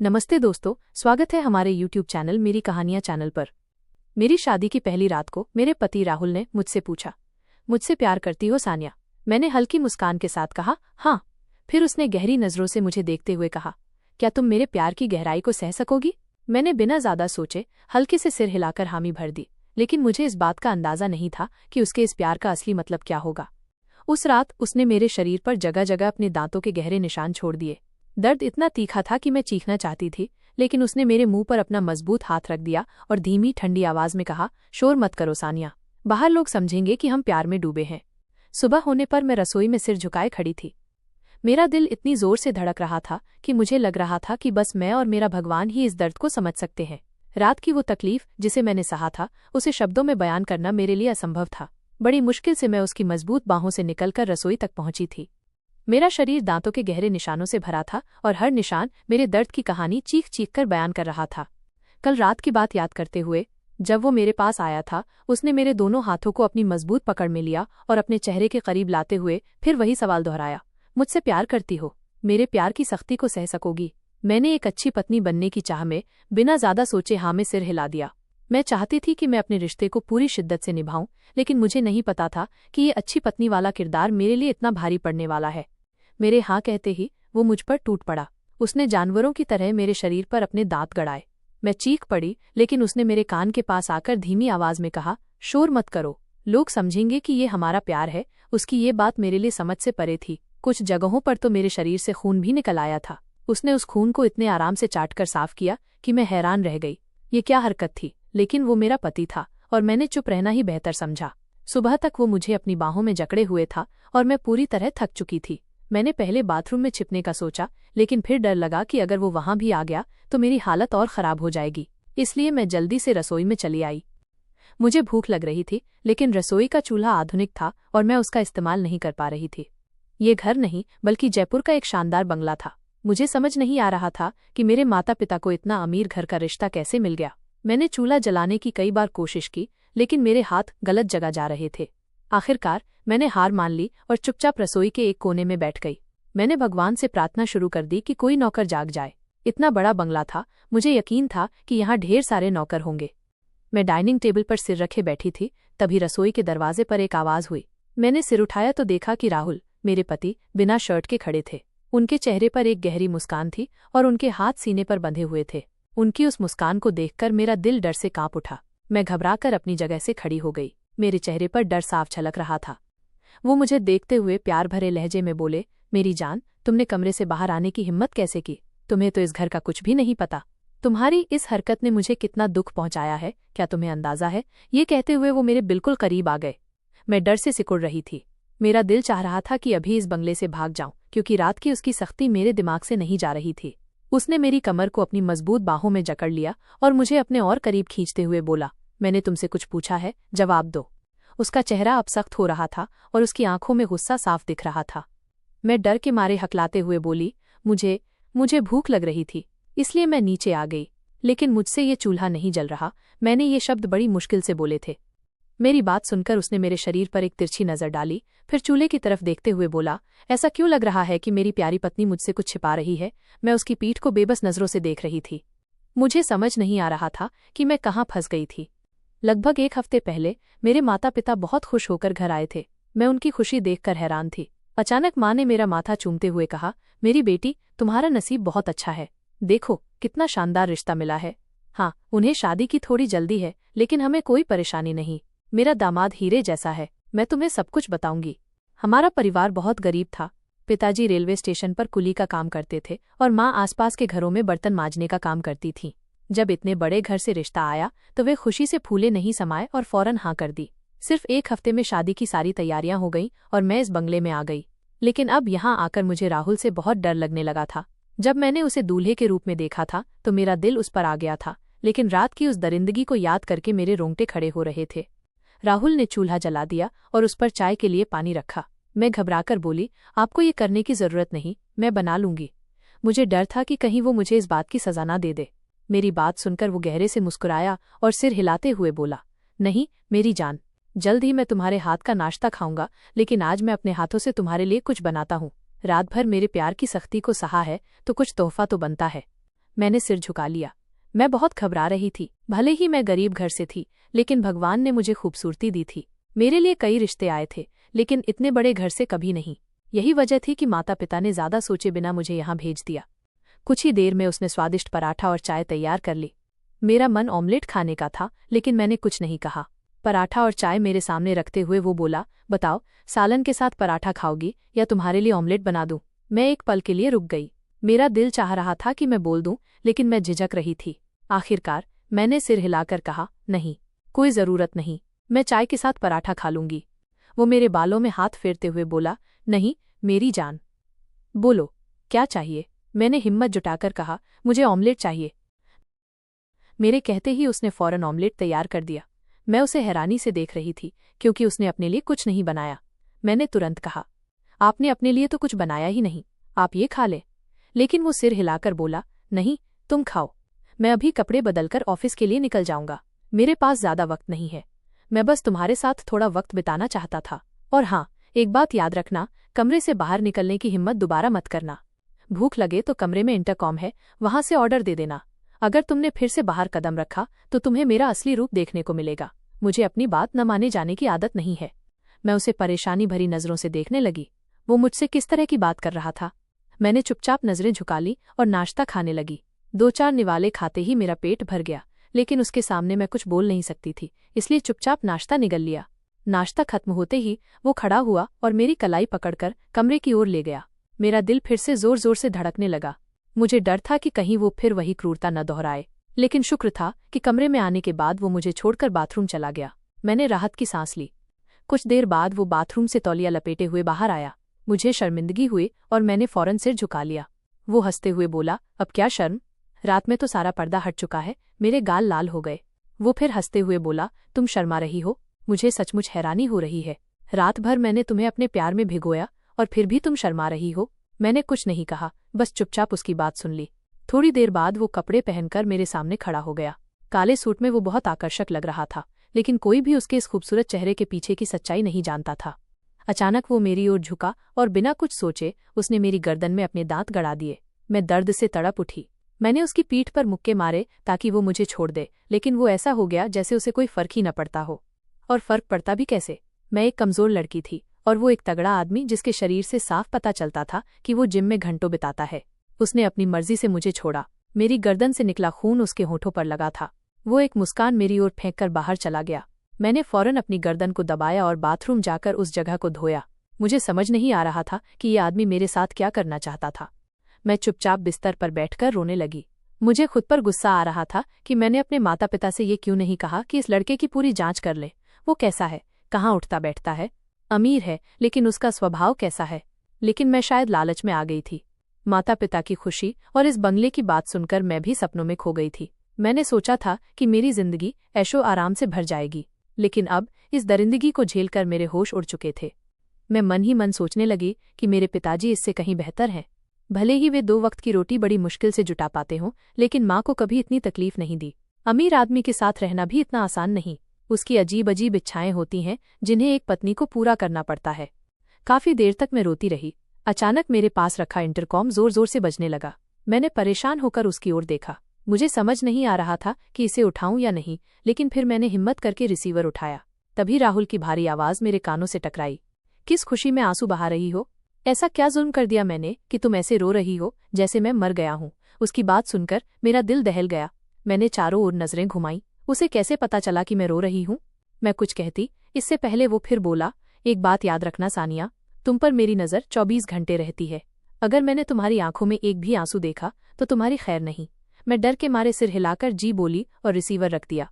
नमस्ते दोस्तों, स्वागत है हमारे YouTube चैनल मेरी कहानियां चैनल पर। मेरी शादी की पहली रात को मेरे पति राहुल ने मुझसे पूछा, मुझसे प्यार करती हो सानिया? मैंने हल्की मुस्कान के साथ कहा, हाँ। फिर उसने गहरी नजरों से मुझे देखते हुए कहा, क्या तुम मेरे प्यार की गहराई को सह सकोगी? मैंने बिना ज्यादा सोचे हल्के से सिर हिलाकर हामी भर दी, लेकिन मुझे इस बात का अंदाजा नहीं था कि उसके इस प्यार का असली मतलब क्या होगा। उस रात उसने मेरे शरीर पर जगह जगह अपने दांतों के गहरे निशान छोड़ दिए। दर्द इतना तीखा था कि मैं चीखना चाहती थी, लेकिन उसने मेरे मुंह पर अपना मजबूत हाथ रख दिया और धीमी ठंडी आवाज में कहा, शोर मत करो सानिया, बाहर लोग समझेंगे कि हम प्यार में डूबे हैं। सुबह होने पर मैं रसोई में सिर झुकाए खड़ी थी। मेरा दिल इतनी जोर से धड़क रहा था कि मुझे लग रहा था कि बस मैं और मेरा भगवान ही इस दर्द को समझ सकते हैं। रात की वो तकलीफ जिसे मैंने सहा था, उसे शब्दों में बयान करना मेरे लिए असंभव था। बड़ी मुश्किल से मैं उसकी मजबूत बाहों से निकलकर रसोई तक पहुंची थी। मेरा शरीर दांतों के गहरे निशानों से भरा था और हर निशान मेरे दर्द की कहानी चीख चीख कर बयान कर रहा था। कल रात की बात याद करते हुए जब वो मेरे पास आया था, उसने मेरे दोनों हाथों को अपनी मजबूत पकड़ में लिया और अपने चेहरे के करीब लाते हुए फिर वही सवाल दोहराया, मुझसे प्यार करती हो? मेरे प्यार की सख्ती को सह सकोगी? मैंने एक अच्छी पत्नी बनने की चाह में बिना ज्यादा सोचे हाँ में सिर हिला दिया। मैं चाहती थी कि मैं अपने रिश्ते को पूरी शिद्दत से निभाऊं, लेकिन मुझे नहीं पता था कि ये अच्छी पत्नी वाला किरदार मेरे लिए इतना भारी पड़ने वाला है। मेरे हाँ कहते ही वो मुझ पर टूट पड़ा। उसने जानवरों की तरह मेरे शरीर पर अपने दांत गड़ाए। मैं चीख पड़ी, लेकिन उसने मेरे कान के पास आकर धीमी आवाज में कहा, शोर मत करो, लोग समझेंगे कि ये हमारा प्यार है। उसकी ये बात मेरे लिए समझ से परे थी। कुछ जगहों पर तो मेरे शरीर से खून भी निकल आया था। उसने उस खून को इतने आराम से चाटकर साफ किया कि मैं हैरान रह गई। ये क्या हरकत थी? लेकिन वो मेरा पति था और मैंने चुप रहना ही बेहतर समझा। सुबह तक वो मुझे अपनी बाहों में जकड़े हुए था और मैं पूरी तरह थक चुकी थी। मैंने पहले बाथरूम में छिपने का सोचा, लेकिन फिर डर लगा कि अगर वो वहां भी आ गया तो मेरी हालत और खराब हो जाएगी। इसलिए मैं जल्दी से रसोई में चली आई। मुझे भूख लग रही थी, लेकिन रसोई का चूल्हा आधुनिक था और मैं उसका इस्तेमाल नहीं कर पा रही थी। ये घर नहीं बल्कि जयपुर का एक शानदार बंगला था। मुझे समझ नहीं आ रहा था कि मेरे माता पिता को इतना अमीर घर का रिश्ता कैसे मिल गया। मैंने चूल्हा जलाने की कई बार कोशिश की, लेकिन मेरे हाथ गलत जगह जा रहे थे। आखिरकार मैंने हार मान ली और चुपचाप रसोई के एक कोने में बैठ गई। मैंने भगवान से प्रार्थना शुरू कर दी कि कोई नौकर जाग जाए। इतना बड़ा बंगला था, मुझे यकीन था कि यहाँ ढेर सारे नौकर होंगे। मैं डाइनिंग टेबल पर सिर रखे बैठी थी, तभी रसोई के दरवाजे पर एक आवाज हुई। मैंने सिर उठाया तो देखा कि राहुल, मेरे पति, बिना शर्ट के खड़े थे। उनके चेहरे पर एक गहरी मुस्कान थी और उनके हाथ सीने पर बंधे हुए थे। उनकी उस मुस्कान को देखकर मेरा दिल डर से कांप उठा। मैं घबराकर अपनी जगह से खड़ी हो गई। मेरे चेहरे पर डर साफ झलक रहा था। वो मुझे देखते हुए प्यार भरे लहजे में बोले, मेरी जान, तुमने कमरे से बाहर आने की हिम्मत कैसे की? तुम्हें तो इस घर का कुछ भी नहीं पता। तुम्हारी इस हरकत ने मुझे कितना दुख पहुंचाया है, क्या तुम्हें अंदाजा है? ये कहते हुए वो मेरे बिल्कुल करीब आ गए। मैं डर से सिकुड़ रही थी। मेरा दिल चाह रहा था कि अभी इस बंगले से भाग जाऊं, क्योंकि रात की उसकी सख्ती मेरे दिमाग से नहीं जा रही थी। उसने मेरी कमर को अपनी मजबूत बाहों में जकड़ लिया और मुझे अपने और करीब खींचते हुए बोला, मैंने तुमसे कुछ पूछा है, जवाब दो। उसका चेहरा अब सख्त हो रहा था और उसकी आंखों में गुस्सा साफ दिख रहा था। मैं डर के मारे हकलाते हुए बोली, मुझे भूख लग रही थी, इसलिए मैं नीचे आ गई, लेकिन मुझसे ये चूल्हा नहीं जल रहा। मैंने ये शब्द बड़ी मुश्किल से बोले थे। मेरी बात सुनकर उसने मेरे शरीर पर एक तिरछी नजर डाली, फिर चूल्हे की तरफ देखते हुए बोला, ऐसा क्यों लग रहा है कि मेरी प्यारी पत्नी मुझसे कुछ छिपा रही है? मैं उसकी पीठ को बेबस नजरों से देख रही थी। मुझे समझ नहीं आ रहा था कि मैं कहाँ फंस गई थी। लगभग एक हफ्ते पहले मेरे माता पिता बहुत खुश होकर घर आए थे। मैं उनकी खुशी देखकर हैरान थी। अचानक माँ ने मेरा माथा चूमते हुए कहा, मेरी बेटी, तुम्हारा नसीब बहुत अच्छा है। देखो कितना शानदार रिश्ता मिला है। हाँ, उन्हें शादी की थोड़ी जल्दी है, लेकिन हमें कोई परेशानी नहीं। मेरा दामाद हीरे जैसा है। मैं तुम्हें सब कुछ बताऊंगी। हमारा परिवार बहुत गरीब था। पिताजी रेलवे स्टेशन पर कुली का काम करते थे और माँ आसपास के घरों में बर्तन मांजने का काम करती थी। जब इतने बड़े घर से रिश्ता आया तो वे खुशी से फूले नहीं समाये और फौरन हाँ कर दी। सिर्फ एक हफ्ते में शादी की सारी तैयारियां हो गईं और मैं इस बंगले में आ गई। लेकिन अब यहाँ आकर मुझे राहुल से बहुत डर लगने लगा था। जब मैंने उसे दूल्हे के रूप में देखा था तो मेरा दिल उस पर आ गया था, लेकिन रात की उस दरिंदगी को याद करके मेरे रोंगटे खड़े हो रहे थे। राहुल ने चूल्हा जला दिया और उस पर चाय के लिए पानी रखा। मैं घबराकर बोली, आपको ये करने की जरूरत नहीं, मैं बना लूंगी। मुझे डर था कि कहीं वो मुझे इस बात की सजा ना दे दे। मेरी बात सुनकर वो गहरे से मुस्कुराया और सिर हिलाते हुए बोला, नहीं मेरी जान, जल्द ही मैं तुम्हारे हाथ का नाश्ता खाऊंगा, लेकिन आज मैं अपने हाथों से तुम्हारे लिए कुछ बनाता हूँ। रात भर मेरे प्यार की सख्ती को सहा है तो कुछ तोहफा तो बनता है। मैंने सिर झुका लिया। मैं बहुत घबरा रही थी। भले ही मैं गरीब घर से थी, लेकिन भगवान ने मुझे खूबसूरती दी थी। मेरे लिए कई रिश्ते आए थे, लेकिन इतने बड़े घर से कभी नहीं। यही वजह थी कि माता पिता ने ज्यादा सोचे बिना मुझे यहाँ भेज दिया। कुछ ही देर में उसने स्वादिष्ट पराठा और चाय तैयार कर ली। मेरा मन ऑमलेट खाने का था, लेकिन मैंने कुछ नहीं कहा। पराठा और चाय मेरे सामने रखते हुए वो बोला, बताओ, सालन के साथ पराठा खाओगी या तुम्हारे लिए ऑमलेट बना दूं? मैं एक पल के लिए रुक गई। मेरा दिल चाह रहा था कि मैं बोल दूं, लेकिन मैं झिझक रही थी। आखिरकार मैंने सिर हिलाकर कहा, नहीं, कोई जरूरत नहीं, मैं चाय के साथ पराठा खा लूंगी। वो मेरे बालों में हाथ फेरते हुए बोला, नहीं मेरी जान, बोलो क्या चाहिए? मैंने हिम्मत जुटाकर कहा, मुझे ऑमलेट चाहिए। मेरे कहते ही उसने फौरन ऑमलेट तैयार कर दिया। मैं उसे हैरानी से देख रही थी, क्योंकि उसने अपने लिए कुछ नहीं बनाया। मैंने तुरंत कहा, आपने अपने लिए तो कुछ बनाया ही नहीं, आप ये खा ले। लेकिन वो सिर हिलाकर बोला, नहीं, तुम खाओ, मैं अभी कपड़े बदलकर ऑफिस के लिए निकल जाऊंगा। मेरे पास ज्यादा वक्त नहीं है, मैं बस तुम्हारे साथ थोड़ा वक्त बिताना चाहता था। और हाँ, एक बात याद रखना, कमरे से बाहर निकलने की हिम्मत दोबारा मत करना। भूख लगे तो कमरे में इंटरकॉम है, वहां से ऑर्डर दे देना। अगर तुमने फिर से बाहर कदम रखा तो तुम्हें मेरा असली रूप देखने को मिलेगा। मुझे अपनी बात न माने जाने की आदत नहीं है। मैं उसे परेशानी भरी नजरों से देखने लगी। वो मुझसे किस तरह की बात कर रहा था? मैंने चुपचाप नजरें झुका ली और नाश्ता खाने लगी। 2-4 निवाले खाते ही मेरा पेट भर गया, लेकिन उसके सामने मैं कुछ बोल नहीं सकती थी, इसलिए चुपचाप नाश्ता निगल लिया। नाश्ता खत्म होते ही वो खड़ा हुआ और मेरी कलाई पकड़कर कमरे की ओर ले गया। मेरा दिल फिर से जोर जोर से धड़कने लगा। मुझे डर था कि कहीं वो फिर वही क्रूरता न दोहराए, लेकिन शुक्र था कि कमरे में आने के बाद वो मुझे छोड़कर बाथरूम चला गया। मैंने राहत की सांस ली। कुछ देर बाद वो बाथरूम से तौलिया लपेटे हुए बाहर आया। मुझे शर्मिंदगी हुई और मैंने फौरन सिर झुका लिया। वो हंसते हुए बोला, अब क्या शर्म? रात में तो सारा पर्दा हट चुका है। मेरे गाल लाल हो गए। वो फिर हंसते हुए बोला, तुम शर्मा रही हो? मुझे सचमुच हैरानी हो रही है। रात भर मैंने तुम्हें अपने प्यार में भिगोया और फिर भी तुम शर्मा रही हो। मैंने कुछ नहीं कहा, बस चुपचाप उसकी बात सुन ली। थोड़ी देर बाद वो कपड़े पहनकर मेरे सामने खड़ा हो गया। काले सूट में वो बहुत आकर्षक लग रहा था, लेकिन कोई भी उसके इस खूबसूरत चेहरे के पीछे की सच्चाई नहीं जानता था। अचानक वो मेरी ओर झुका और बिना कुछ सोचे उसने मेरी गर्दन में अपने दांत गड़ा दिए। मैं दर्द से तड़प उठी। मैंने उसकी पीठ पर मुक्के मारे ताकि वो मुझे छोड़ दे, लेकिन वो ऐसा हो गया जैसे उसे कोई फर्क ही न पड़ता हो। और फर्क पड़ता भी कैसे? मैं एक कमजोर लड़की थी और वो एक तगड़ा आदमी जिसके शरीर से साफ पता चलता था कि वो जिम में घंटों बिताता है। उसने अपनी मर्जी से मुझे छोड़ा। मेरी गर्दन से निकला खून उसके होठों पर लगा था। वो एक मुस्कान मेरी ओर फेंककर बाहर चला गया। मैंने फौरन अपनी गर्दन को दबाया और बाथरूम जाकर उस जगह को धोया। मुझे समझ नहीं आ रहा था कि ये आदमी मेरे साथ क्या करना चाहता था। मैं चुपचाप बिस्तर पर बैठकर रोने लगी। मुझे खुद पर गुस्सा आ रहा था कि मैंने अपने माता पिता से ये क्यों नहीं कहा कि इस लड़के की पूरी जांच कर ले। वो कैसा है, कहाँ उठता बैठता है, अमीर है, लेकिन उसका स्वभाव कैसा है। लेकिन मैं शायद लालच में आ गई थी। माता पिता की खुशी और इस बंगले की बात सुनकर मैं भी सपनों में खो गई थी। मैंने सोचा था कि मेरी जिंदगी ऐशो आराम से भर जाएगी, लेकिन अब इस दरिंदगी को झेलकर मेरे होश उड़ चुके थे। मैं मन ही मन सोचने लगी कि मेरे पिताजी इससे कहीं बेहतर हैं। भले ही वे 2 वक्त की रोटी बड़ी मुश्किल से जुटा पाते हों, लेकिन माँ को कभी इतनी तकलीफ नहीं दी। अमीर आदमी के साथ रहना भी इतना आसान नहीं। उसकी अजीब अजीब इच्छाएं होती हैं जिन्हें एक पत्नी को पूरा करना पड़ता है। काफी देर तक मैं रोती रही। अचानक मेरे पास रखा इंटरकॉम जोर जोर से बजने लगा। मैंने परेशान होकर उसकी ओर देखा। मुझे समझ नहीं आ रहा था कि इसे उठाऊं या नहीं, लेकिन फिर मैंने हिम्मत करके रिसीवर उठाया। तभी राहुल की भारी आवाज मेरे कानों से टकराई। किस खुशी में आंसू बहा रही हो? ऐसा क्या जुल्म कर दिया मैंने कि तुम ऐसे रो रही हो जैसे मैं मर गया हूँ? उसकी बात सुनकर मेरा दिल दहल गया। मैंने चारों ओर नजरें घुमाई। उसे कैसे पता चला कि मैं रो रही हूँ? मैं कुछ कहती इससे पहले वो फिर बोला, एक बात याद रखना सानिया, तुम पर मेरी नजर 24 घंटे रहती है। अगर मैंने तुम्हारी आंखों में एक भी आंसू देखा तो तुम्हारी खैर नहीं। मैं डर के मारे सिर हिलाकर जी बोली और रिसीवर रख दिया।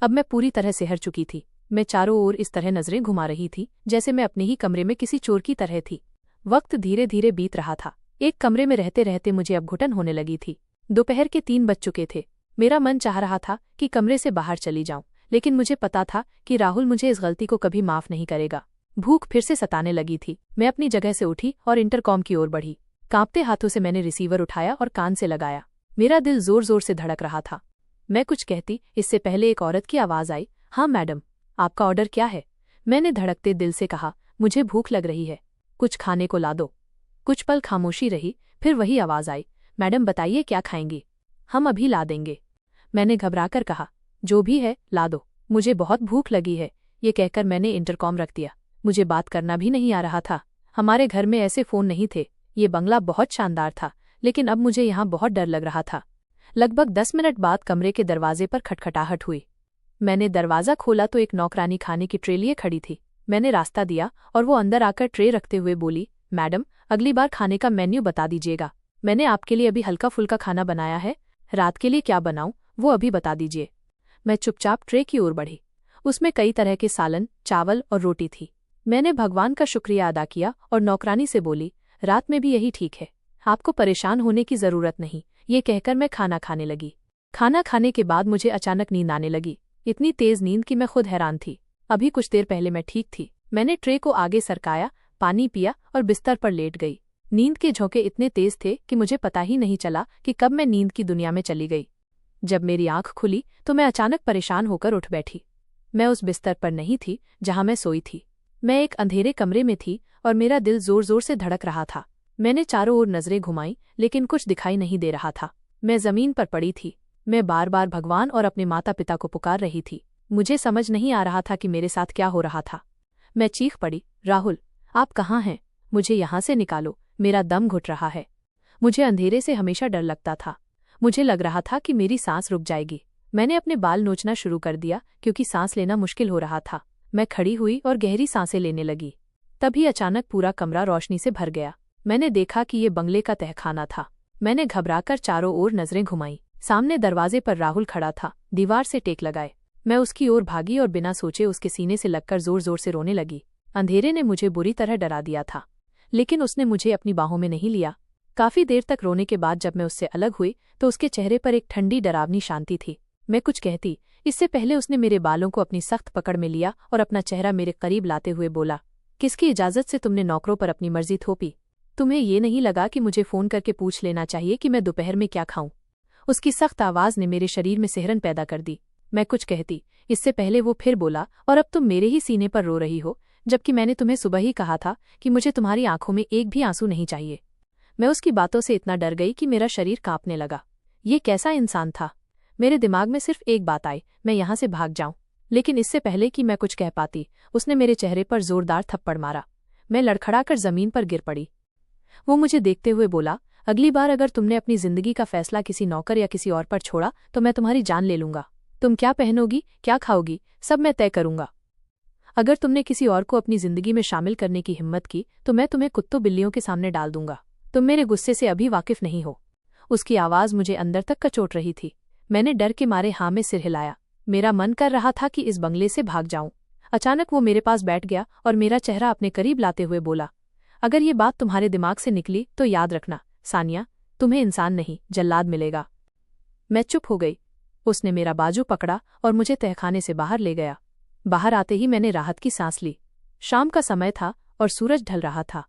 अब मैं पूरी तरह से हार चुकी थी। मैं चारों ओर इस तरह नजरें घुमा रही थी जैसे मैं अपने ही कमरे में किसी चोर की तरह थी। वक्त धीरे धीरे बीत रहा था। एक कमरे में रहते रहते मुझे अब घुटन होने लगी थी। दोपहर के 3 बज चुके थे। मेरा मन चाह रहा था कि कमरे से बाहर चली जाऊं, लेकिन मुझे पता था कि राहुल मुझे इस गलती को कभी माफ नहीं करेगा। भूख फिर से सताने लगी थी। मैं अपनी जगह से उठी और इंटरकॉम की ओर बढ़ी। कांपते हाथों से मैंने रिसीवर उठाया और कान से लगाया। मेरा दिल जोर जोर से धड़क रहा था। मैं कुछ कहती इससे पहले एक औरत की आवाज आई, हाँ मैडम, आपका ऑर्डर क्या है? मैंने धड़कते दिल से कहा, मुझे भूख लग रही है, कुछ खाने को ला दो। कुछ पल खामोशी रही, फिर वही आवाज आई, मैडम बताइए क्या खाएंगी? हम अभी ला देंगे। मैंने घबराकर कहा, जो भी है ला दो, मुझे बहुत भूख लगी है। ये कहकर मैंने इंटरकॉम रख दिया। मुझे बात करना भी नहीं आ रहा था। हमारे घर में ऐसे फोन नहीं थे। ये बंगला बहुत शानदार था, लेकिन अब मुझे यहाँ बहुत डर लग रहा था। लगभग 10 मिनट बाद कमरे के दरवाजे पर खटखटाहट हुई। मैंने दरवाज़ा खोला तो एक नौकरानी खाने की ट्रे लिए खड़ी थी। मैंने रास्ता दिया और वो अंदर आकर ट्रे रखते हुए बोली, मैडम, अगली बार खाने का मेन्यू बता दीजिएगा। मैंने आपके लिए अभी हल्का फुल्का खाना बनाया है। रात के लिए क्या बनाऊं वो अभी बता दीजिए। मैं चुपचाप ट्रे की ओर बढ़ी। उसमें कई तरह के सालन, चावल और रोटी थी। मैंने भगवान का शुक्रिया अदा किया और नौकरानी से बोली, रात में भी यही ठीक है, आपको परेशान होने की जरूरत नहीं। ये कहकर मैं खाना खाने लगी। खाना खाने के बाद मुझे अचानक नींद आने लगी। इतनी तेज नींद कि मैं खुद हैरान थी। अभी कुछ देर पहले मैं ठीक थी। मैंने ट्रे को आगे सरकाया, पानी पिया और बिस्तर पर लेट गई। नींद के झोंके इतने तेज थे कि मुझे पता ही नहीं चला कि कब मैं नींद की दुनिया में चली गई। जब मेरी आंख खुली तो मैं अचानक परेशान होकर उठ बैठी। मैं उस बिस्तर पर नहीं थी जहां मैं सोई थी। मैं एक अंधेरे कमरे में थी और मेरा दिल जोर जोर से धड़क रहा था। मैंने चारों ओर नजरें घुमाई, लेकिन कुछ दिखाई नहीं दे रहा था। मैं जमीन पर पड़ी थी। मैं बार बार भगवान और अपने माता पिता को पुकार रही थी। मुझे समझ नहीं आ रहा था कि मेरे साथ क्या हो रहा था। मैं चीख पड़ी, राहुल, आप कहाँ हैं? मुझे यहाँ से निकालो, मेरा दम घुट रहा है। मुझे अंधेरे से हमेशा डर लगता था। मुझे लग रहा था कि मेरी सांस रुक जाएगी। मैंने अपने बाल नोचना शुरू कर दिया क्योंकि सांस लेना मुश्किल हो रहा था। मैं खड़ी हुई और गहरी सांसें लेने लगी। तभी अचानक पूरा कमरा रोशनी से भर गया। मैंने देखा कि ये बंगले का तहखाना था। मैंने घबराकर चारों ओर नजरें घुमाई। सामने दरवाजे पर राहुल खड़ा था, दीवार से टेक लगाए। मैं उसकी ओर भागी और बिना सोचे उसके सीने से लगकर जोर जोर से रोने लगी। अंधेरे ने मुझे बुरी तरह डरा दिया था, लेकिन उसने मुझे अपनी बाहों में नहीं लिया। काफी देर तक रोने के बाद जब मैं उससे अलग हुई तो उसके चेहरे पर एक ठंडी डरावनी शांति थी। मैं कुछ कहती इससे पहले उसने मेरे बालों को अपनी सख्त पकड़ में लिया और अपना चेहरा मेरे करीब लाते हुए बोला, किसकी इजाजत से तुमने नौकरों पर अपनी मर्जी थोपी? तुम्हें ये नहीं लगा कि मुझे फोन करके पूछ लेना चाहिए कि मैं दोपहर में क्या खाऊं? उसकी सख्त आवाज ने मेरे शरीर में सिहरन पैदा कर दी। मैं कुछ कहती इससे पहले वो फिर बोला, और अब तुम मेरे ही सीने पर रो रही हो, जबकि मैंने तुम्हें सुबह ही कहा था कि मुझे तुम्हारी आंखों में एक भी आंसू नहीं चाहिए। मैं उसकी बातों से इतना डर गई कि मेरा शरीर कांपने लगा। ये कैसा इंसान था? मेरे दिमाग में सिर्फ एक बात आई, मैं यहाँ से भाग जाऊं। लेकिन इससे पहले कि मैं कुछ कह पाती, उसने मेरे चेहरे पर जोरदार थप्पड़ मारा। मैं लड़खड़ाकर जमीन पर गिर पड़ी। वो मुझे देखते हुए बोला, अगली बार अगर तुमने अपनी जिंदगी का फैसला किसी नौकर या किसी और पर छोड़ा तो मैं तुम्हारी जान ले लूंगा। तुम क्या पहनोगी, क्या खाओगी, सब मैं तय करूंगा। अगर तुमने किसी और को अपनी जिंदगी में शामिल करने की हिम्मत की तो मैं तुम्हें कुत्तों बिल्लियों के सामने डाल दूंगा। तुम मेरे गुस्से से अभी वाकिफ नहीं हो। उसकी आवाज मुझे अंदर तक कचोट रही थी। मैंने डर के मारे हाँ में सिर हिलाया। मेरा मन कर रहा था कि इस बंगले से भाग जाऊं। अचानक वो मेरे पास बैठ गया और मेरा चेहरा अपने करीब लाते हुए बोला, अगर ये बात तुम्हारे दिमाग से निकली तो याद रखना सानिया, तुम्हें इंसान नहीं जल्लाद मिलेगा। मैं चुप हो गई। उसने मेरा बाजू पकड़ा और मुझे तहखाने से बाहर ले गया। बाहर आते ही मैंने राहत की सांस ली। शाम का समय था और सूरज ढल रहा था।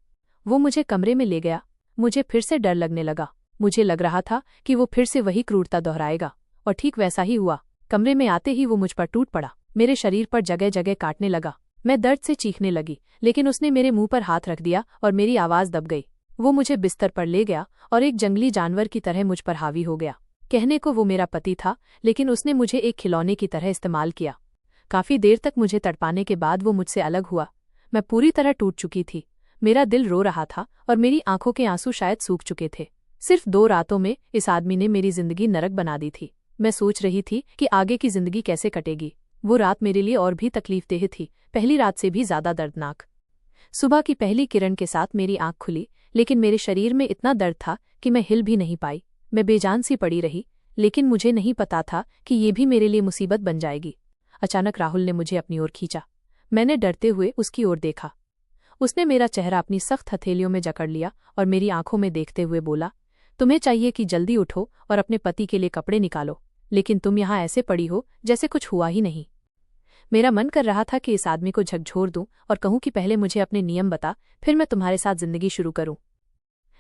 वो मुझे कमरे में ले गया। मुझे फिर से डर लगने लगा। मुझे लग रहा था कि वो फिर से वही क्रूरता दोहराएगा, और ठीक वैसा ही हुआ। कमरे में आते ही वो मुझ पर टूट पड़ा। मेरे शरीर पर जगह जगह काटने लगा। मैं दर्द से चीखने लगी, लेकिन उसने मेरे मुंह पर हाथ रख दिया और मेरी आवाज दब गई। वो मुझे बिस्तर पर ले गया और एक जंगली जानवर की तरह मुझ पर हावी हो गया। कहने को वो मेरा पति था, लेकिन उसने मुझे एक खिलौने की तरह इस्तेमाल किया। काफी देर तक मुझे तड़पाने के बाद वो मुझसे अलग हुआ। मैं पूरी तरह टूट चुकी थी। मेरा दिल रो रहा था और मेरी आंखों के आंसू शायद सूख चुके थे। सिर्फ 2 रातों में इस आदमी ने मेरी जिंदगी नरक बना दी थी। मैं सोच रही थी कि आगे की जिंदगी कैसे कटेगी। वो रात मेरे लिए और भी तकलीफदेह थी, पहली रात से भी ज्यादा दर्दनाक। सुबह की पहली किरण के साथ मेरी आंख खुली, लेकिन मेरे शरीर में इतना दर्द था कि मैं हिल भी नहीं पाई। मैं बेजान सी पड़ी रही, लेकिन मुझे नहीं पता था कि ये भी मेरे लिए मुसीबत बन जाएगी। अचानक राहुल ने मुझे अपनी ओर खींचा। मैंने डरते हुए उसकी ओर देखा। उसने मेरा चेहरा अपनी सख्त हथेलियों में जकड़ लिया और मेरी आंखों में देखते हुए बोला, तुम्हें चाहिए कि जल्दी उठो और अपने पति के लिए कपड़े निकालो, लेकिन तुम यहाँ ऐसे पड़ी हो जैसे कुछ हुआ ही नहीं। मेरा मन कर रहा था कि इस आदमी को झकझोर दूं और कहूं कि पहले मुझे अपने नियम बता, फिर मैं तुम्हारे साथ जिंदगी शुरू करूं।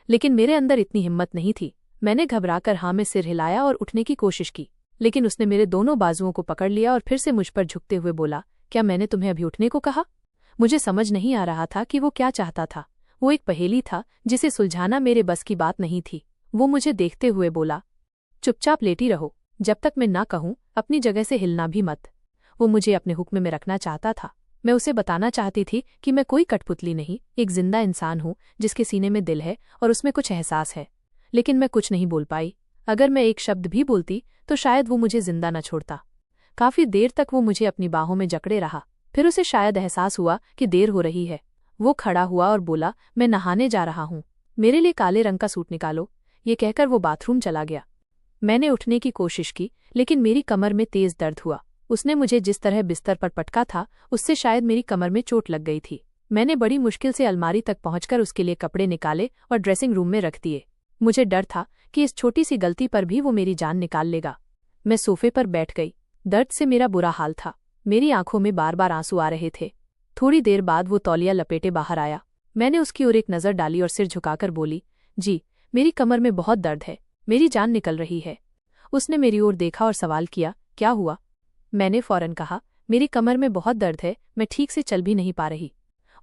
लेकिन मेरे अंदर इतनी हिम्मत नहीं थी। मैंने घबराकर हाँ में सिर हिलाया और उठने की कोशिश की, लेकिन उसने मेरे दोनों बाजुओं को पकड़ लिया और फिर से मुझ पर झुकते हुए बोला, क्या मैंने तुम्हें अभी उठने को कहा? मुझे समझ नहीं आ रहा था कि वो क्या चाहता था। वो एक पहेली था जिसे सुलझाना मेरे बस की बात नहीं थी। वो मुझे देखते हुए बोला, चुपचाप लेटी रहो, जब तक मैं ना कहूं अपनी जगह से हिलना भी मत। वो मुझे अपने हुक्म में रखना चाहता था। मैं उसे बताना चाहती थी कि मैं कोई कठपुतली नहीं, एक जिंदा इंसान हूं जिसके सीने में दिल है और उसमें कुछ एहसास है। लेकिन मैं कुछ नहीं बोल पाई। अगर मैं एक शब्द भी बोलती तो शायद वो मुझे जिंदा न छोड़ता। काफी देर तक वो मुझे अपनी बाहों में जकड़े रहा। फिर उसे शायद एहसास हुआ कि देर हो रही है। वो खड़ा हुआ और बोला, मैं नहाने जा रहा हूँ, मेरे लिए काले रंग का सूट निकालो। ये कहकर वो बाथरूम चला गया। मैंने उठने की कोशिश की, लेकिन मेरी कमर में तेज दर्द हुआ। उसने मुझे जिस तरह बिस्तर पर पटका था, उससे शायद मेरी कमर में चोट लग गई थी। मैंने बड़ी मुश्किल से अलमारी तक पहुंचकर उसके लिए कपड़े निकाले और ड्रेसिंग रूम में रख दिए। मुझे डर था कि इस छोटी सी गलती पर भी वो मेरी जान निकाल लेगा। मैं सोफे पर बैठ गई। दर्द से मेरा बुरा हाल था। मेरी आंखों में बार बार आंसू आ रहे थे। थोड़ी देर बाद वो तौलिया लपेटे बाहर आया। मैंने उसकी ओर एक नज़र डाली और सिर झुकाकर बोली, जी, मेरी कमर में बहुत दर्द है, मेरी जान निकल रही है। उसने मेरी ओर देखा और सवाल किया, क्या हुआ? मैंने फौरन कहा, मेरी कमर में बहुत दर्द है, मैं ठीक से चल भी नहीं पा रही।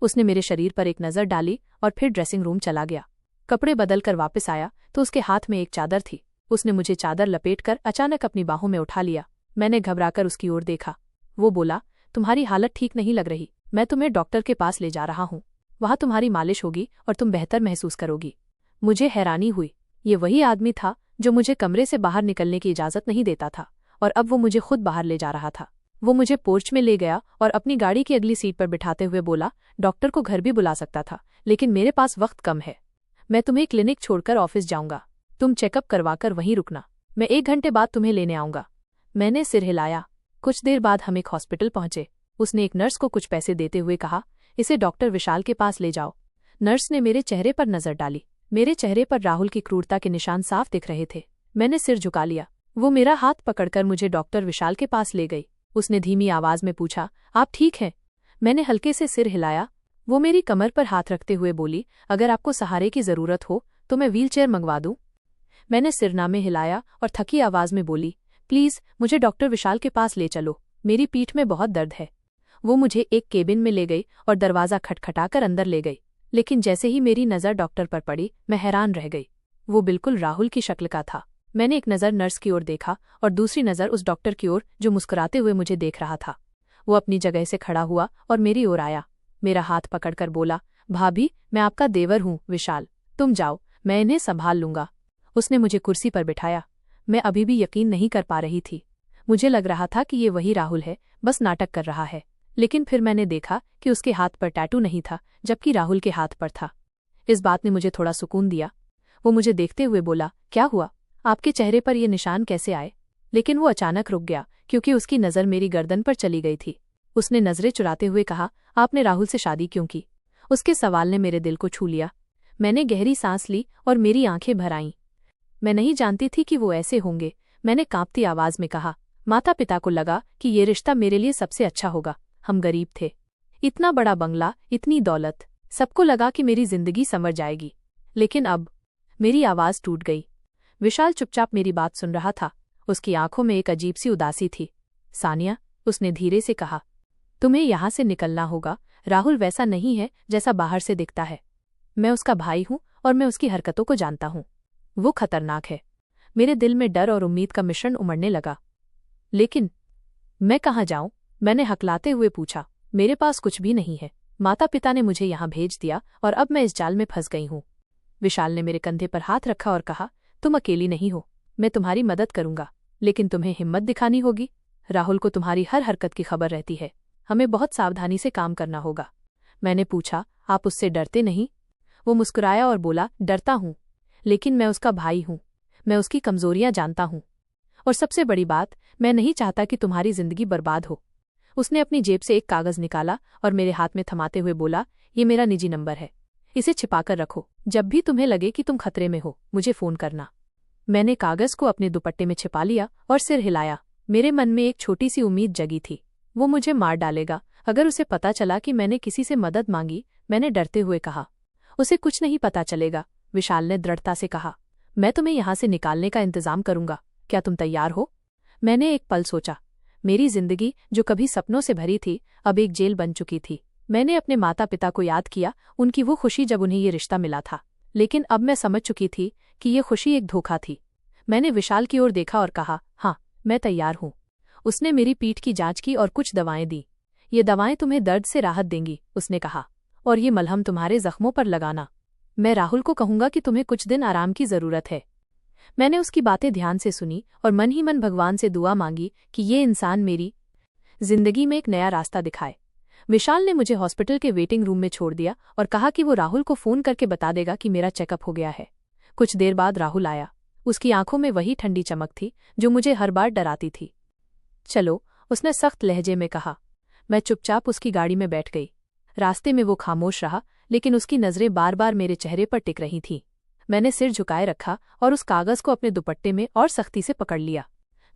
उसने मेरे शरीर पर एक नज़र डाली और फिर ड्रेसिंग रूम चला गया। कपड़े बदल कर वापस आया तो उसके हाथ में एक चादर थी। उसने मुझे चादर लपेटकर अचानक अपनी बाहों में उठा लिया। मैंने घबराकर उसकी ओर देखा। वो बोला, तुम्हारी हालत ठीक नहीं लग रही, मैं तुम्हें डॉक्टर के पास ले जा रहा हूँ। वहाँ तुम्हारी मालिश होगी और तुम बेहतर महसूस करोगी। मुझे हैरानी हुई। ये वही आदमी था जो मुझे कमरे से बाहर निकलने की इजाज़त नहीं देता था, और अब वो मुझे खुद बाहर ले जा रहा था। वो मुझे पोर्च में ले गया और अपनी गाड़ी की अगली सीट पर बिठाते हुए बोला, डॉक्टर को घर भी बुला सकता था, लेकिन मेरे पास वक्त कम है। मैं तुम्हें क्लिनिक छोड़कर ऑफिस जाऊंगा, तुम चेकअप करवाकर वहीं रुकना, मैं 1 घंटे बाद तुम्हें लेने आऊंगा। मैंने सिर हिलाया। कुछ देर बाद हम एक हॉस्पिटल पहुंचे। उसने एक नर्स को कुछ पैसे देते हुए कहा, इसे डॉक्टर विशाल के पास ले जाओ। नर्स ने मेरे चेहरे पर नजर डाली। मेरे चेहरे पर राहुल की क्रूरता के निशान साफ दिख रहे थे। मैंने सिर झुका लिया। वो मेरा हाथ पकड़कर मुझे डॉक्टर विशाल के पास ले गई। उसने धीमी आवाज में पूछा, आप ठीक हैं? मैंने हल्के से सिर हिलाया। वो मेरी कमर पर हाथ रखते हुए बोली, अगर आपको सहारे की जरूरत हो तो मैं व्हीलचेयर मंगवा दूं। मैंने सिरनामे हिलाया और थकी आवाज में बोली, प्लीज मुझे डॉक्टर विशाल के पास ले चलो, मेरी पीठ में बहुत दर्द है। वो मुझे एक केबिन में ले गई और दरवाज़ा खटखटाकर अंदर ले गई। लेकिन जैसे ही मेरी नज़र डॉक्टर पर पड़ी, मैं हैरान रह गई। वो बिल्कुल राहुल की शक्ल का था। मैंने एक नज़र नर्स की ओर देखा और दूसरी नज़र उस डॉक्टर की ओर जो मुस्कुराते हुए मुझे देख रहा था। वो अपनी जगह से खड़ा हुआ और मेरी ओर आया। मेरा हाथ पकड़कर बोला, भाभी, मैं आपका देवर हूँ विशाल, तुम जाओ, मैं इन्हें संभाल लूंगा। उसने मुझे कुर्सी पर बिठाया। मैं अभी भी यकीन नहीं कर पा रही थी। मुझे लग रहा था कि ये वही राहुल है, बस नाटक कर रहा है। लेकिन फिर मैंने देखा कि उसके हाथ पर टैटू नहीं था, जबकि राहुल के हाथ पर था। इस बात ने मुझे थोड़ा सुकून दिया। वो मुझे देखते हुए बोला, क्या हुआ, आपके चेहरे पर ये निशान कैसे आए? लेकिन वो अचानक रुक गया क्योंकि उसकी नज़र मेरी गर्दन पर चली गई थी। उसने नज़रें चुराते हुए कहा, आपने राहुल से शादी क्यों की? उसके सवाल ने मेरे दिल को छू लिया। मैंने गहरी सांस ली और मेरी आंखें भर आईं। मैं नहीं जानती थी कि वो ऐसे होंगे। मैंने कांपती आवाज में कहा, माता पिता को लगा कि ये रिश्ता मेरे लिए सबसे अच्छा होगा। हम गरीब थे, इतना बड़ा बंगला, इतनी दौलत, सबको लगा कि मेरी जिंदगी संवर जाएगी। लेकिन अब मेरी आवाज टूट गई। विशाल चुपचाप मेरी बात सुन रहा था। उसकी आंखों में एक अजीब सी उदासी थी। सानिया, उसने धीरे से कहा, तुम्हें यहाँ से निकलना होगा। राहुल वैसा नहीं है जैसा बाहर से दिखता है। मैं उसका भाई हूँ और मैं उसकी हरकतों को जानता हूँ। वो खतरनाक है। मेरे दिल में डर और उम्मीद का मिश्रण उमड़ने लगा। लेकिन मैं कहाँ जाऊं? मैंने हकलाते हुए पूछा। मेरे पास कुछ भी नहीं है। माता पिता ने मुझे यहाँ भेज दिया और अब मैं इस जाल में फंस गई हूँ। विशाल ने मेरे कंधे पर हाथ रखा और कहा, तुम अकेली नहीं हो, मैं तुम्हारी मदद करूंगा, लेकिन तुम्हें हिम्मत दिखानी होगी। राहुल को तुम्हारी हर हरकत की खबर रहती है। हमें बहुत सावधानी से काम करना होगा। मैंने पूछा, आप उससे डरते नहीं? वो मुस्कुराया और बोला, डरता हूँ, लेकिन मैं उसका भाई हूँ। मैं उसकी कमजोरियां जानता हूँ, और सबसे बड़ी बात, मैं नहीं चाहता कि तुम्हारी जिंदगी बर्बाद हो। उसने अपनी जेब से एक कागज निकाला और मेरे हाथ में थमाते हुए बोला, ये मेरा निजी नंबर है, इसे छिपाकर रखो। जब भी तुम्हें लगे कि तुम खतरे में हो, मुझे फोन करना। मैंने कागज को अपने दुपट्टे में छिपा लिया और सिर हिलाया। मेरे मन में एक छोटी सी उम्मीद जगी थी। वो मुझे मार डालेगा अगर उसे पता चला कि मैंने किसी से मदद मांगी। मैंने डरते हुए कहा, उसे कुछ नहीं पता चलेगा। विशाल ने दृढ़ता से कहा, मैं तुम्हें यहाँ से निकालने का इंतजाम करूंगा, क्या तुम तैयार हो? मैंने एक पल सोचा। मेरी जिंदगी जो कभी सपनों से भरी थी, अब एक जेल बन चुकी थी। मैंने अपने माता पिता को याद किया, उनकी वो खुशी जब उन्हें ये रिश्ता मिला था। लेकिन अब मैं समझ चुकी थी कि ये खुशी एक धोखा थी। मैंने विशाल की ओर देखा और कहा, हाँ, मैं तैयार हूँ। उसने मेरी पीठ की जांच की और कुछ दवाएं दी। ये दवाएं तुम्हें दर्द से राहत देंगी, उसने कहा, और ये मलहम तुम्हारे जख्मों पर लगाना। मैं राहुल को कहूंगा कि तुम्हें कुछ दिन आराम की जरूरत है। मैंने उसकी बातें ध्यान से सुनी और मन ही मन भगवान से दुआ मांगी कि ये इंसान मेरी जिंदगी में एक नया रास्ता दिखाए। विशाल ने मुझे हॉस्पिटल के वेटिंग रूम में छोड़ दिया और कहा कि वो राहुल को फोन करके बता देगा कि मेरा चेकअप हो गया है। कुछ देर बाद राहुल आया। उसकी आंखों में वही ठंडी चमक थी जो मुझे हर बार डराती थी। चलो, उसने सख्त लहजे में कहा। मैं चुपचाप उसकी गाड़ी में बैठ गई। रास्ते में वो खामोश रहा, लेकिन उसकी नजरें बार बार मेरे चेहरे पर टिक रही थीं। मैंने सिर झुकाए रखा और उस कागज को अपने दुपट्टे में और सख्ती से पकड़ लिया।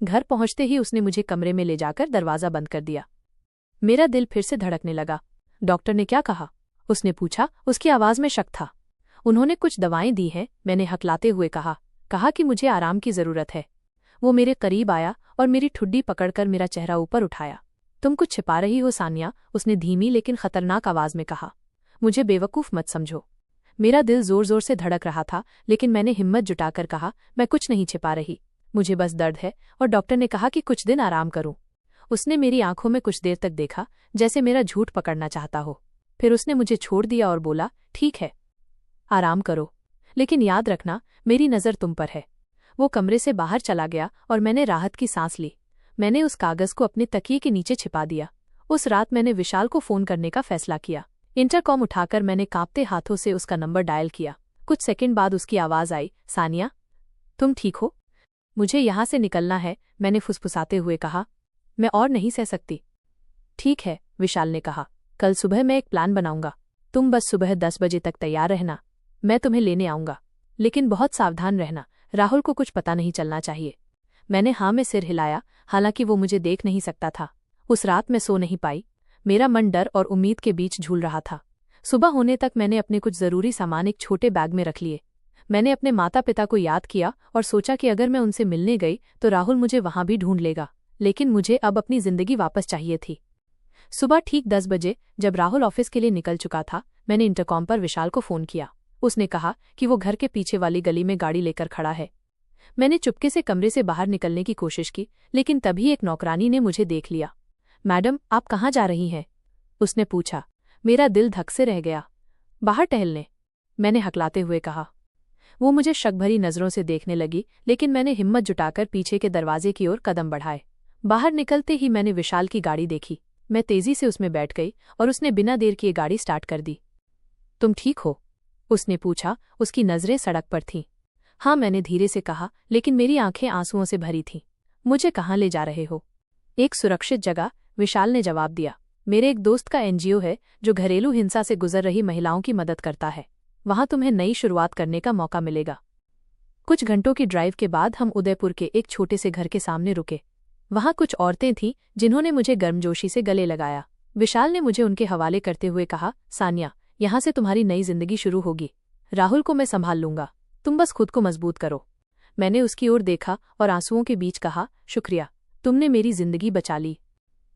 घर पहुंचते ही उसने मुझे कमरे में ले जाकर दरवाजा बंद कर दिया। मेरा दिल फिर से धड़कने लगा। डॉक्टर ने क्या कहा? उसने पूछा। उसकी आवाज में शक था। उन्होंने कुछ दवाएं दी हैं, मैंने हकलाते हुए कहा कि मुझे आराम की जरूरत है। वो मेरे करीब आया और मेरी ठुड्डी पकड़कर मेरा चेहरा ऊपर उठाया। तुम कुछ छिपा रही हो सानिया, उसने धीमी लेकिन खतरनाक आवाज में कहा। मुझे बेवकूफ मत समझो। मेरा दिल जोर जोर से धड़क रहा था, लेकिन मैंने हिम्मत जुटाकर कहा, मैं कुछ नहीं छिपा रही, मुझे बस दर्द है और डॉक्टर ने कहा कि कुछ दिन आराम करूं। उसने मेरी आंखों में कुछ देर तक देखा, जैसे मेरा झूठ पकड़ना चाहता हो। फिर उसने मुझे छोड़ दिया और बोला, ठीक है, आराम करो, लेकिन याद रखना मेरी नज़र तुम पर है। वो कमरे से बाहर चला गया और मैंने राहत की सांस ली। मैंने उस कागज को अपने तकिए के नीचे छिपा दिया। उस रात मैंने विशाल को फोन करने का फैसला किया। इंटरकॉम उठाकर मैंने कांपते हाथों से उसका नंबर डायल किया। कुछ सेकंड बाद उसकी आवाज आई, सानिया, तुम ठीक हो? मुझे यहां से निकलना है, मैंने फुसफुसाते हुए कहा। मैं और नहीं सह सकती। ठीक है, विशाल ने कहा, कल सुबह मैं एक प्लान बनाऊंगा। तुम बस सुबह 10 बजे तक तैयार रहना, मैं तुम्हें लेने आऊंगा। लेकिन बहुत सावधान रहना, राहुल को कुछ पता नहीं चलना चाहिए। मैंने हाँ में सिर हिलाया, हालांकि वो मुझे देख नहीं सकता था। उस रात मैं सो नहीं पाई। मेरा मन डर और उम्मीद के बीच झूल रहा था। सुबह होने तक मैंने अपने कुछ जरूरी सामान एक छोटे बैग में रख लिए। मैंने अपने माता पिता को याद किया और सोचा कि अगर मैं उनसे मिलने गई तो राहुल मुझे वहां भी ढूंढ लेगा, लेकिन मुझे अब अपनी जिंदगी वापस चाहिए थी। सुबह ठीक 10 बजे, जब राहुल ऑफिस के लिए निकल चुका था, मैंने इंटरकॉम पर विशाल को फोन किया। उसने कहा कि वो घर के पीछे वाली गली में गाड़ी लेकर खड़ा है। मैंने चुपके से कमरे से बाहर निकलने की कोशिश की, लेकिन तभी एक नौकरानी ने मुझे देख लिया। मैडम, आप कहाँ जा रही हैं? उसने पूछा। मेरा दिल धक से रह गया। बाहर टहलने, मैंने हकलाते हुए कहा। वो मुझे शक भरी नजरों से देखने लगी, लेकिन मैंने हिम्मत जुटाकर पीछे के दरवाजे की ओर कदम बढ़ाए। बाहर निकलते ही मैंने विशाल की गाड़ी देखी। मैं तेजी से उसमें बैठ गई और उसने बिना देर किए गाड़ी स्टार्ट कर दी। तुम ठीक हो? उसने पूछा। उसकी नजरें सड़क पर थीं। हाँ, मैंने धीरे से कहा, लेकिन मेरी आंखें आंसुओं से भरी थीं। मुझे कहाँ ले जा रहे हो? एक सुरक्षित जगह, विशाल ने जवाब दिया। मेरे एक दोस्त का एनजीओ है जो घरेलू हिंसा से गुजर रही महिलाओं की मदद करता है। वहां तुम्हें नई शुरुआत करने का मौका मिलेगा। कुछ घंटों की ड्राइव के बाद हम उदयपुर के एक छोटे से घर के सामने रुके। वहां कुछ औरतें थीं जिन्होंने मुझे गर्मजोशी से गले लगाया। विशाल ने मुझे उनके हवाले करते हुए कहा, सानिया, यहां से तुम्हारी नई जिंदगी शुरू होगी। राहुल को मैं संभाल लूंगा, तुम बस खुद को मजबूत करो। मैंने उसकी ओर देखा और आंसुओं के बीच कहा, शुक्रिया, तुमने मेरी जिंदगी बचा ली।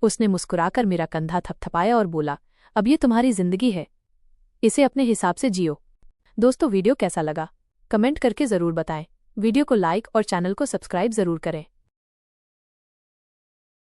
उसने मुस्कुराकर मेरा कंधा थपथपाया और बोला, अब ये तुम्हारी जिंदगी है, इसे अपने हिसाब से जियो। दोस्तों, वीडियो कैसा लगा कमेंट करके जरूर बताएं। वीडियो को लाइक और चैनल को सब्सक्राइब जरूर करें।